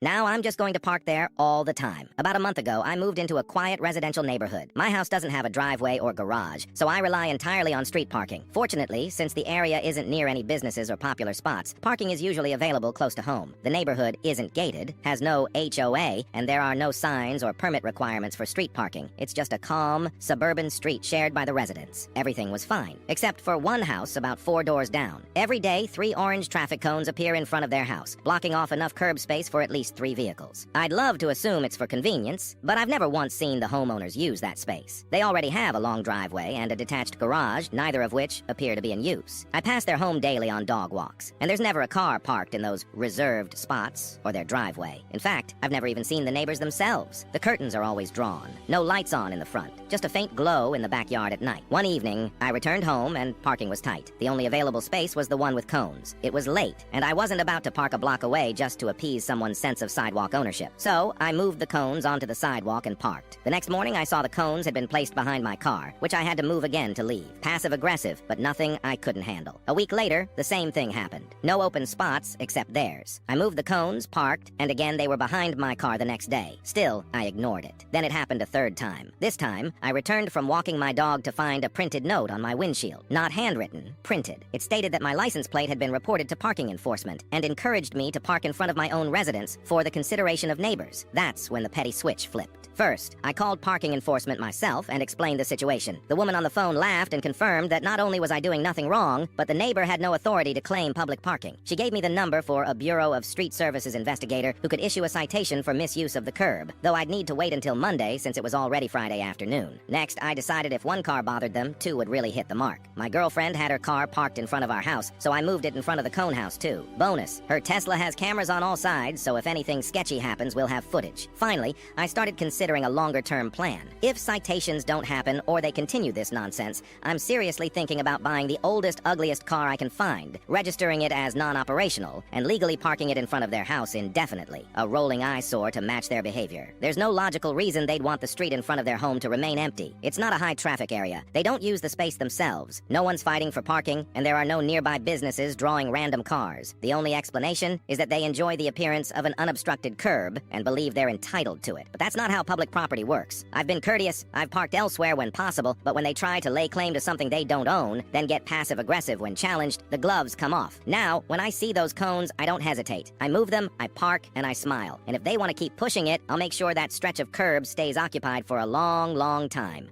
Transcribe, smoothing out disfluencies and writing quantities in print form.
Now I'm just going to park there all the time. About a month ago, I moved into a quiet residential neighborhood. My house doesn't have a driveway or garage, so I rely entirely on street parking. Fortunately, since the area isn't near any businesses or popular spots, parking is usually available close to home. The neighborhood isn't gated, has no HOA, and there are no signs or permit requirements for street parking. It's just a calm, suburban street shared by the residents. Everything was fine, except for one house about 4 doors down. Every day, 3 orange traffic cones appear in front of their house, blocking off enough curb space for at least 3 vehicles. I'd love to assume it's for convenience, but I've never once seen the homeowners use that space. They already have a long driveway and a detached garage, neither of which appear to be in use. I pass their home daily on dog walks, and there's never a car parked in those reserved spots or their driveway. In fact, I've never even seen the neighbors themselves. The curtains are always drawn, no lights on in the front, just a faint glow in the backyard at night. One evening, I returned home and parking was tight. The only available space was the one with cones. It was late, and I wasn't about to park a block away just to appease someone's sense of sidewalk ownership. So I moved the cones onto the sidewalk and parked. The next morning I saw the cones had been placed behind my car, which I had to move again to leave. Passive-aggressive, but nothing I couldn't handle. A week later, the same thing happened. No open spots except theirs. I moved the cones, parked, and again they were behind my car the next day. Still, I ignored it. Then it happened a third time. This time, I returned from walking my dog to find a printed note on my windshield. Not handwritten, printed. It stated that my license plate had been reported to parking enforcement and encouraged me to park in front of my own residence for the consideration of neighbors. That's when the petty switch flipped. First, I called parking enforcement myself and explained the situation. The woman on the phone laughed and confirmed that not only was I doing nothing wrong, but the neighbor had no authority to claim public parking. She gave me the number for a Bureau of Street Services investigator who could issue a citation for misuse of the curb, though I'd need to wait until Monday since it was already Friday afternoon. Next, I decided if one car bothered them, 2 would really hit the mark. My girlfriend had her car parked in front of our house, so I moved it in front of the cone house too. Bonus, her Tesla has cameras on all sides, so if anything sketchy happens, we'll have footage. Finally, I started considering a longer-term plan. If citations don't happen or they continue this nonsense, I'm seriously thinking about buying the oldest, ugliest car I can find, registering it as non-operational, and legally parking it in front of their house indefinitely, a rolling eyesore to match their behavior. There's no logical reason they'd want the street in front of their home to remain empty. It's not a high-traffic area. They don't use the space themselves. No one's fighting for parking, and there are no nearby businesses drawing random cars. The only explanation is that they enjoy the appearance of an unobstructed curb and believe they're entitled to it. But that's not how public property works. I've been courteous, I've parked elsewhere when possible, but when they try to lay claim to something they don't own, then get passive-aggressive when challenged, the gloves come off. Now, when I see those cones, I don't hesitate. I move them, I park, and I smile. And if they want to keep pushing it, I'll make sure that stretch of curb stays occupied for a long, long time.